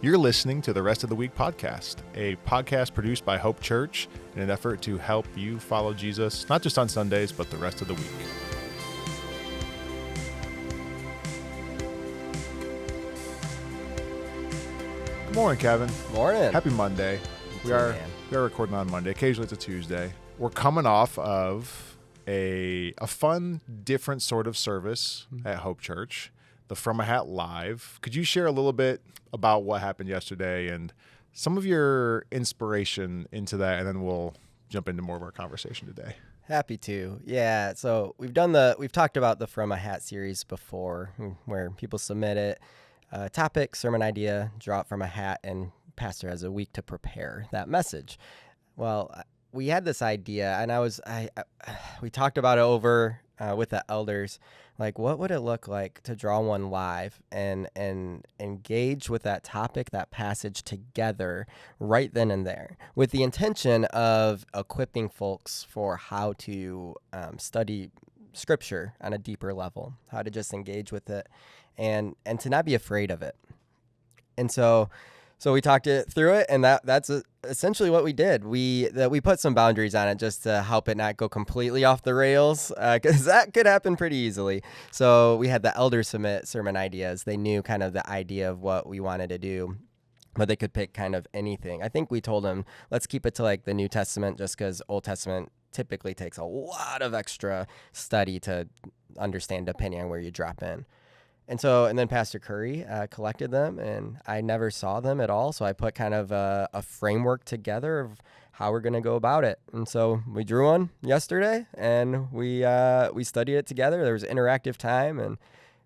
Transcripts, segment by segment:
You're listening to the Rest of the Week podcast, a podcast produced by Hope Church in an effort to help you follow Jesus, not just on Sundays, but the rest of the week. Good morning, Kevin. Morning. Happy Monday. We are recording on Monday. Occasionally it's a Tuesday. We're coming off of a fun, different sort of service at Hope Church, the From a Hat Live. Could you share a little bit about what happened yesterday and some of your inspiration into that, and then we'll jump into more of our conversation today. Happy to. Yeah, so we've talked about the From a Hat series before, where people submit it, topic, sermon idea, draw it from a hat, and pastor has a week to prepare that message. Well, we had this idea, and we talked about it over with the elders. Like, what would it look like to draw one live and engage with that topic, that passage together right then and there, with the intention of equipping folks for how to study Scripture on a deeper level, how to just engage with it, and to not be afraid of it. And so we talked it through it, and that's essentially what we did. We put some boundaries on it just to help it not go completely off the rails, because that could happen pretty easily. So we had the elders submit sermon ideas. They knew kind of the idea of what we wanted to do, but they could pick kind of anything. I think we told them, let's keep it to like the New Testament, just because Old Testament typically takes a lot of extra study to understand depending on where you drop in. And then Pastor Curry collected them, and I never saw them at all. So I put kind of a framework together of how we're going to go about it. And so we drew one yesterday, and we studied it together. There was interactive time, and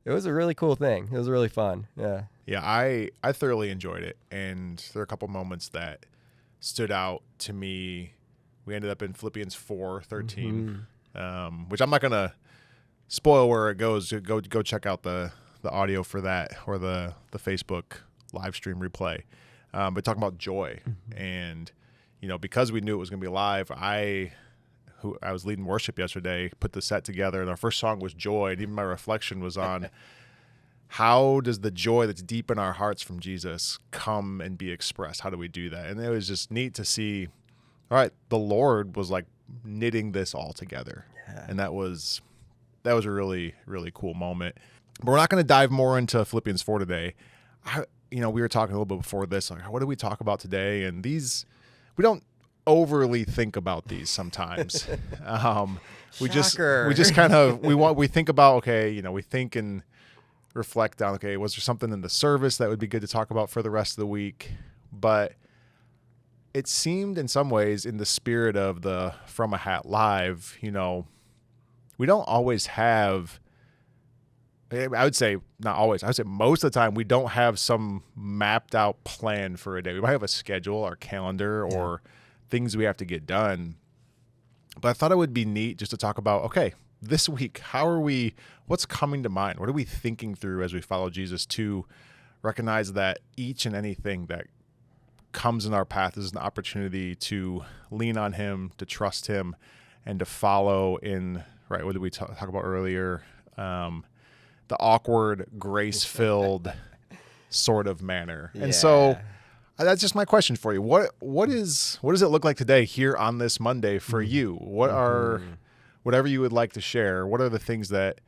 it was a really cool thing. It was really fun. Yeah. Yeah, I thoroughly enjoyed it, and there are a couple moments that stood out to me. We ended up in Philippians 4:13, which I'm not going to spoil where it goes. Go check out the audio for that, or the Facebook live stream replay. But talking about joy, and because we knew it was going to be live, I was leading worship yesterday, put the set together, and our first song was Joy, and even my reflection was on how does the joy that's deep in our hearts from Jesus come and be expressed? How do we do that? And it was just neat to see, all right, the Lord was like knitting this all together. Yeah. And that was a really, really cool moment. But we're not going to dive more into Philippians 4 today. We were talking a little bit before this, like, what do we talk about today? And we don't overly think about these sometimes. We just kind of, we think about, okay, we think and reflect on, okay, was there something in the service that would be good to talk about for the rest of the week? But it seemed in some ways, in the spirit of the From a Hat Live, we don't always have, I would say not always, I would say most of the time, we don't have some mapped out plan for a day. We might have a schedule, our calendar, or things we have to get done. But I thought it would be neat just to talk about, okay, this week, what's coming to mind? What are we thinking through as we follow Jesus, to recognize that each and anything that comes in our path is an opportunity to lean on Him, to trust Him, and to follow in, right, what did we talk about earlier? The awkward, grace-filled sort of manner. Yeah. And so that's just my question for you. What does it look like today here on this Monday for you? What are, whatever you would like to share, what are the things that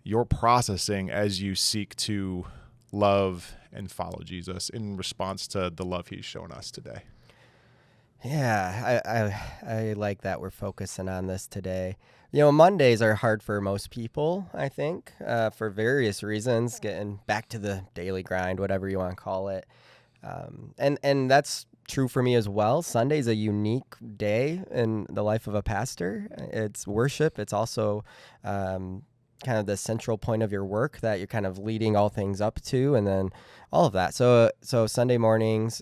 you're processing as you seek to love and follow Jesus in response to the love He's shown us today? Yeah, I like that we're focusing on this today. Mondays are hard for most people, I think, for various reasons, getting back to the daily grind, whatever you want to call it. And that's true for me as well. Sunday's a unique day in the life of a pastor. It's worship. It's also kind of the central point of your work that you're kind of leading all things up to, and then all of that. So Sunday mornings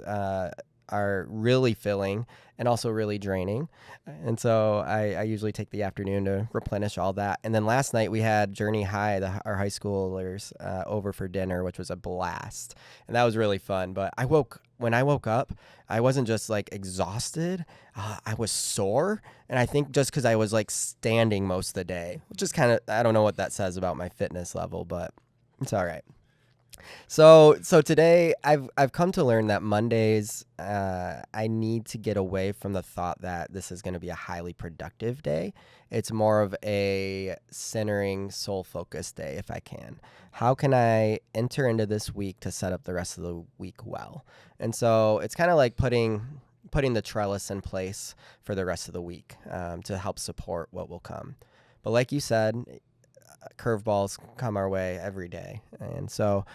are really filling and also really draining. And so I usually take the afternoon to replenish all that. And then last night we had Journey High, our high schoolers, over for dinner, which was a blast. And that was really fun. But when I woke up, I wasn't just like exhausted. I was sore. And I think just because I was like standing most of the day, which is kind of, I don't know what that says about my fitness level, but it's all right. So today I've come to learn that Mondays I need to get away from the thought that this is going to be a highly productive day. It's more of a centering, soul focused day if I can. How can I enter into this week to set up the rest of the week well? And so it's kind of like putting the trellis in place for the rest of the week to help support what will come. But like you said, curveballs come our way every day, and so.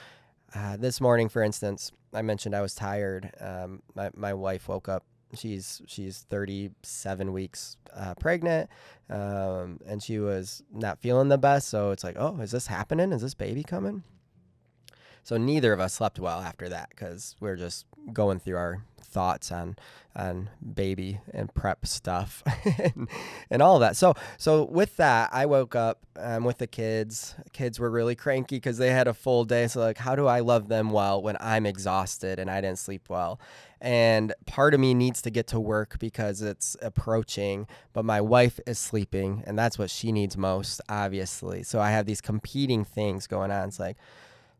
This morning, for instance, I mentioned I was tired. My wife woke up. She's 37 weeks pregnant, and she was not feeling the best. So it's like, oh, is this happening? Is this baby coming? So neither of us slept well after that because we're just going through our thoughts on baby and prep stuff and all of that. So with that, I woke up with the kids. Kids were really cranky because they had a full day. So like, how do I love them well when I'm exhausted and I didn't sleep well? And part of me needs to get to work because it's approaching, but my wife is sleeping and that's what she needs most, obviously. So I have these competing things going on. It's like,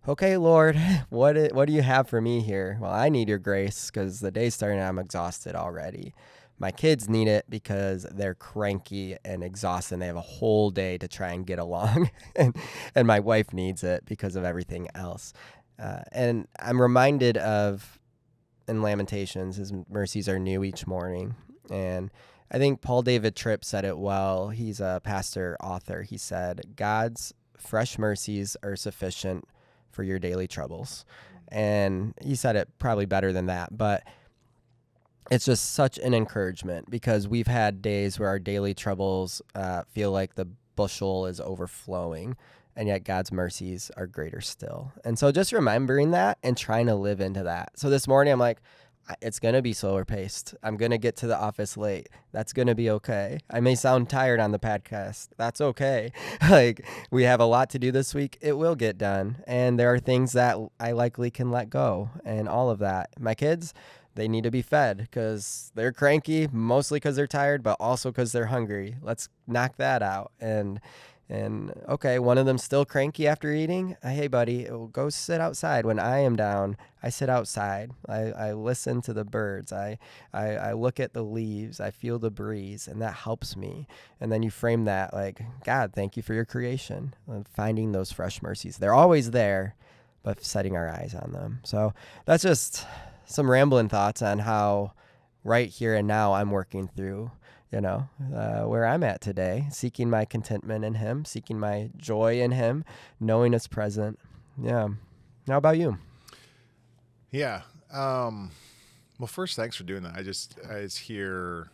okay, Lord, what do you have for me here? Well, I need your grace because the day's starting and I'm exhausted already. My kids need it because they're cranky and exhausted and they have a whole day to try and get along. and my wife needs it because of everything else. And I'm reminded of, in Lamentations, his mercies are new each morning. And I think Paul David Tripp said it well. He's a pastor author. He said, God's fresh mercies are sufficient for your daily troubles. And he said it probably better than that, but it's just such an encouragement because we've had days where our daily troubles feel like the bushel is overflowing, and yet God's mercies are greater still. And so just remembering that and trying to live into that. So this morning I'm like, it's going to be slower paced. I'm going to get to the office late. That's going to be okay. I may sound tired on the podcast. That's okay. Like, we have a lot to do this week. It will get done. And there are things that I likely can let go and all of that. My kids, they need to be fed because they're cranky, mostly because they're tired, but also because they're hungry. Let's knock that out. And okay, one of them's still cranky after eating. Hey, buddy, go sit outside. When I am down, I sit outside. I listen to the birds. I look at the leaves. I feel the breeze, and that helps me. And then you frame that like, God, thank you for your creation. And finding those fresh mercies. They're always there, but setting our eyes on them. So that's just some rambling thoughts on how right here and now I'm working through where I'm at today, seeking my contentment in him, seeking my joy in him, knowing it's present. Yeah. How about you? Yeah. Well, first, thanks for doing that. I just hear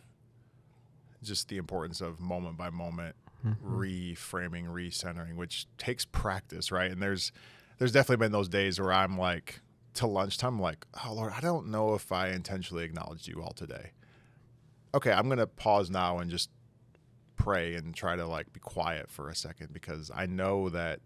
just the importance of moment by moment reframing, recentering, which takes practice, right? And there's definitely been those days where I'm like, to lunchtime, I'm like, oh, Lord, I don't know if I intentionally acknowledged you all today. Okay, I'm going to pause now and just pray and try to like be quiet for a second because I know that,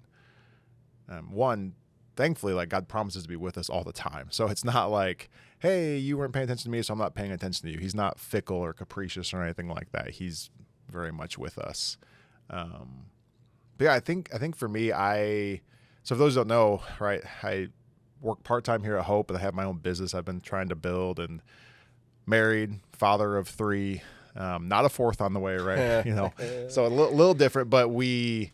one, thankfully, like God promises to be with us all the time. So it's not like, hey, you weren't paying attention to me, so I'm not paying attention to you. He's not fickle or capricious or anything like that. He's very much with us. But yeah, I think for me, so for those who don't know, right, I work part-time here at Hope and I have my own business I've been trying to build and married, father of 3, not a 4th on the way, right? So a little different, but we,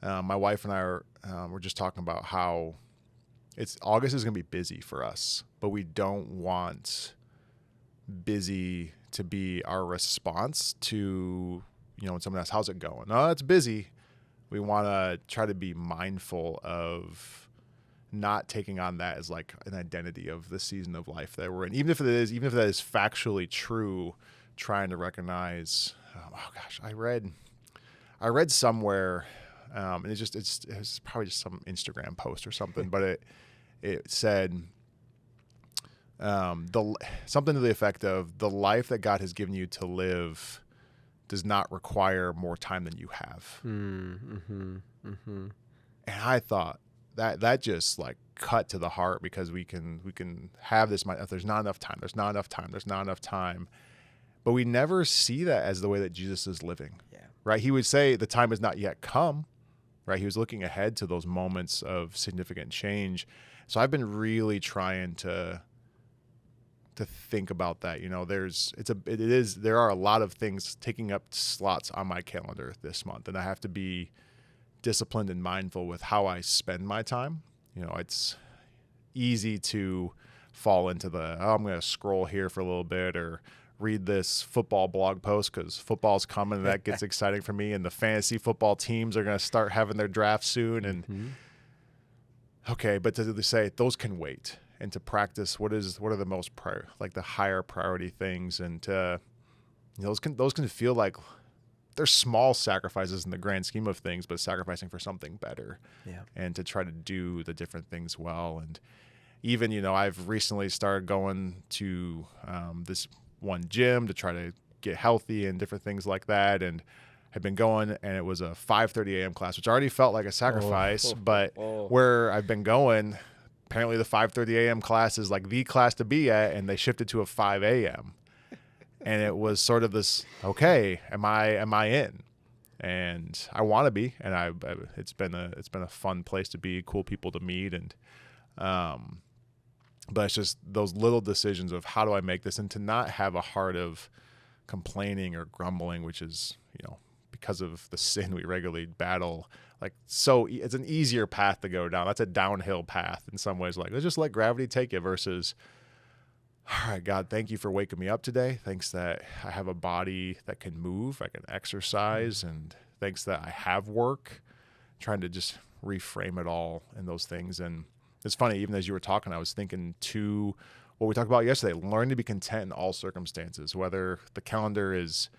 my wife and I we're just talking about how August is going to be busy for us, but we don't want busy to be our response to, when someone asks, how's it going? No, it's busy. We want to try to be mindful of not taking on that as like an identity of the season of life that we're in, even if that is factually true, trying to recognize, oh gosh, I read somewhere, and it's probably just some Instagram post or something, but it said, something to the effect of the life that God has given you to live does not require more time than you have. And I thought, that just like cut to the heart because we can have this mind. If there's not enough time, but we never see that as the way that Jesus is living. Yeah. Right. He would say the time has not yet come. Right. He was looking ahead to those moments of significant change. So I've been really trying to think about that. There are a lot of things taking up slots on my calendar this month, and I have to be disciplined and mindful with how I spend my time. It's easy to fall into I'm going to scroll here for a little bit or read this football blog post because football's coming and that gets exciting for me, and the fantasy football teams are going to start having their draft soon. And okay, but to say those can wait, and to practice what are the most the higher priority things, and those can feel like they're small sacrifices in the grand scheme of things, but sacrificing for something better. Yeah. And to try to do the different things well. And even, I've recently started going to this one gym to try to get healthy and different things like that. And I've been going, and it was a 5:30 a.m. class, which already felt like a sacrifice. But where I've been going, apparently the 5:30 a.m. class is like the class to be at, and they shifted to a 5 a.m. And it was sort of this, okay, am I in? And I want to be, and it's been a fun place to be, cool people to meet, and but it's just those little decisions of how do I make this, and to not have a heart of complaining or grumbling, which is because of the sin we regularly battle. So it's an easier path to go down. That's a downhill path in some ways. Let's just let gravity take you versus, all right, God, thank you for waking me up today. Thanks that I have a body that can move, I can exercise, and thanks that I have work. Trying to just reframe it all in those things. And it's funny, even as you were talking, I was thinking to what we talked about yesterday, learn to be content in all circumstances, whether the calendar is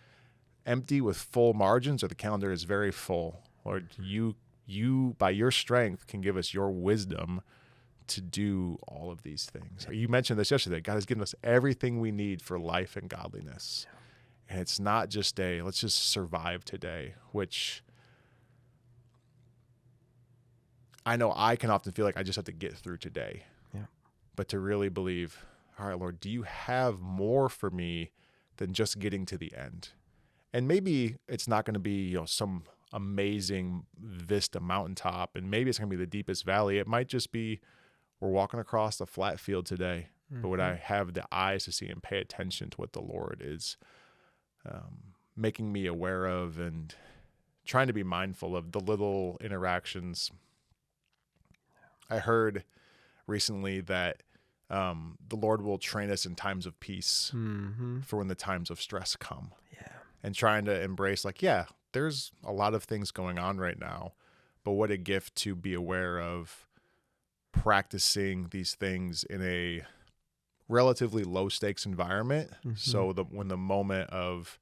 empty with full margins or the calendar is very full. Lord, you by your strength can give us your wisdom to do all of these things. You mentioned this yesterday. God has given us everything we need for life and godliness. And it's not just let's just survive today, which I know I can often feel like I just have to get through today. Yeah. But to really believe, all right, Lord, do you have more for me than just getting to the end? And maybe it's not going to be, some amazing vista mountaintop, and maybe it's going to be the deepest valley. It might just be, we're walking across a flat field today, but would I have the eyes to see and pay attention to what the Lord is making me aware of, and trying to be mindful of the little interactions. I heard recently that the Lord will train us in times of peace for when the times of stress come. Yeah. And trying to embrace there's a lot of things going on right now, but what a gift to be aware of practicing these things in a relatively low stakes environment. So when the moment of,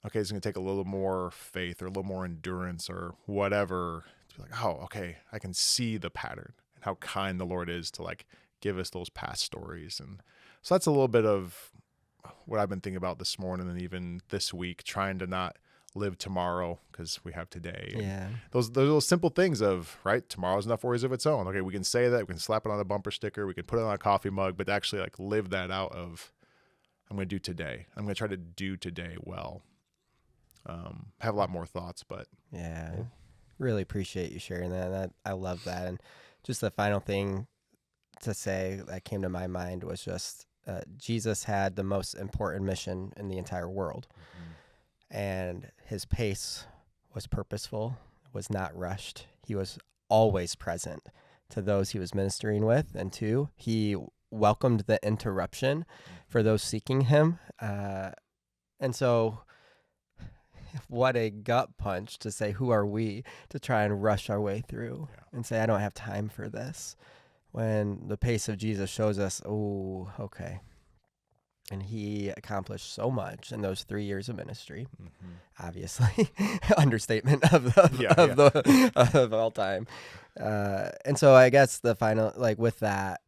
okay, it's going to take a little more faith or a little more endurance or whatever, to be like, oh, okay, I can see the pattern and how kind the Lord is to give us those past stories. And so that's a little bit of what I've been thinking about this morning and even this week, trying to not live tomorrow because we have today. Yeah. Those simple things of, right, tomorrow's enough worries of its own. Okay, we can say that, we can slap it on a bumper sticker, we can put it on a coffee mug, but actually live that out of, I'm going to do today. I'm going to try to do today well. Have a lot more thoughts, but yeah, really appreciate you sharing that. I love that. And just the final thing to say that came to my mind was just Jesus had the most important mission in the entire world. And his pace was purposeful, was not rushed. He was always present to those he was ministering with. And two, he welcomed the interruption for those seeking him. And so what a gut punch to say, who are we to try and rush our way through and say, I don't have time for this. When the pace of Jesus shows us, oh, okay. And he accomplished so much in those 3 years of ministry. Obviously, understatement of all time. And so I guess the final, with that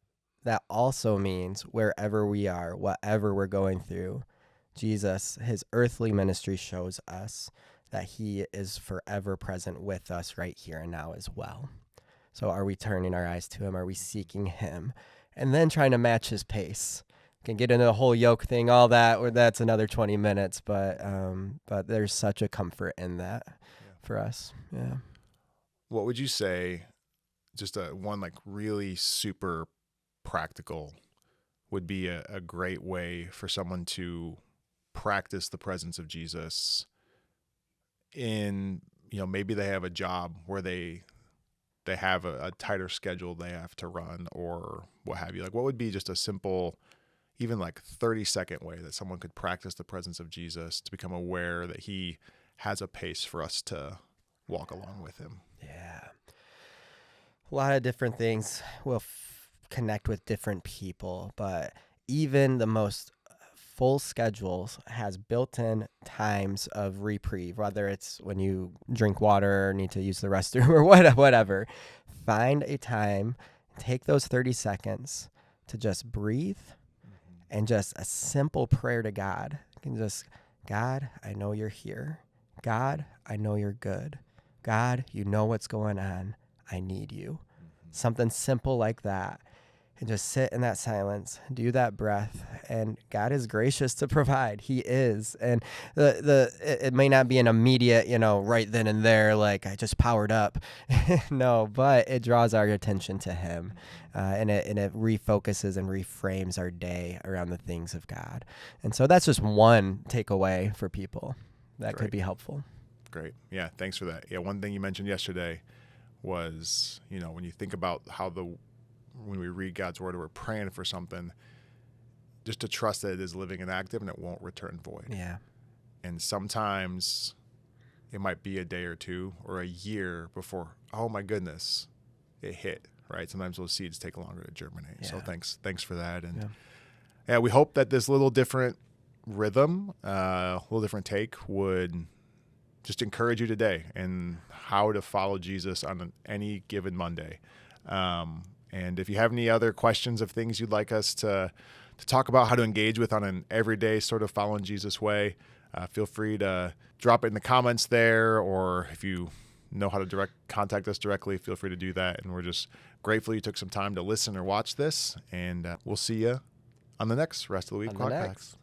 also means wherever we are, whatever we're going through, Jesus, his earthly ministry shows us that he is forever present with us right here and now as well. So are we turning our eyes to him? Are we seeking him? And then trying to match his pace. Can get into the whole yoke thing, all that, or that's another 20 minutes, but there's such a comfort in that for us. Yeah. What would you say just one like really super practical would be a great way for someone to practice the presence of Jesus in, maybe they have a job where they have a tighter schedule they have to run or what have you. Like, what would be just a simple, even like 30-second way that someone could practice the presence of Jesus to become aware that he has a pace for us to walk along with him? Yeah. A lot of different things will connect with different people, but even the most full schedules has built-in times of reprieve, whether it's when you drink water or need to use the restroom or whatever. Find a time, take those 30 seconds to just breathe and just a simple prayer to God. You can just, God, I know you're here. God, I know you're good. God, you know what's going on. I need you. Something simple like that. And just sit in that silence, do that breath, and God is gracious to provide. He is. And it may not be an immediate, right then and there, like I just powered up. No, but it draws our attention to him, and it refocuses and reframes our day around the things of God. And so that's just one takeaway for people that could be helpful. Great. Yeah, thanks for that. Yeah, one thing you mentioned yesterday was, when you think about how when we read God's word or we're praying for something, just to trust that it is living and active and it won't return void. Yeah. And sometimes it might be a day or two or a year before, oh my goodness, it hit, right? Sometimes those seeds take longer to germinate. Yeah. So thanks for that. And yeah, we hope that this little different rhythm, little different take would just encourage you today and how to follow Jesus on any given Monday. And if you have any other questions of things you'd like us to talk about, how to engage with on an everyday sort of following Jesus way, feel free to drop it in the comments there, or if you know how to contact us directly, feel free to do that. And we're just grateful you took some time to listen or watch this, and we'll see you on the next Rest of the Week podcast.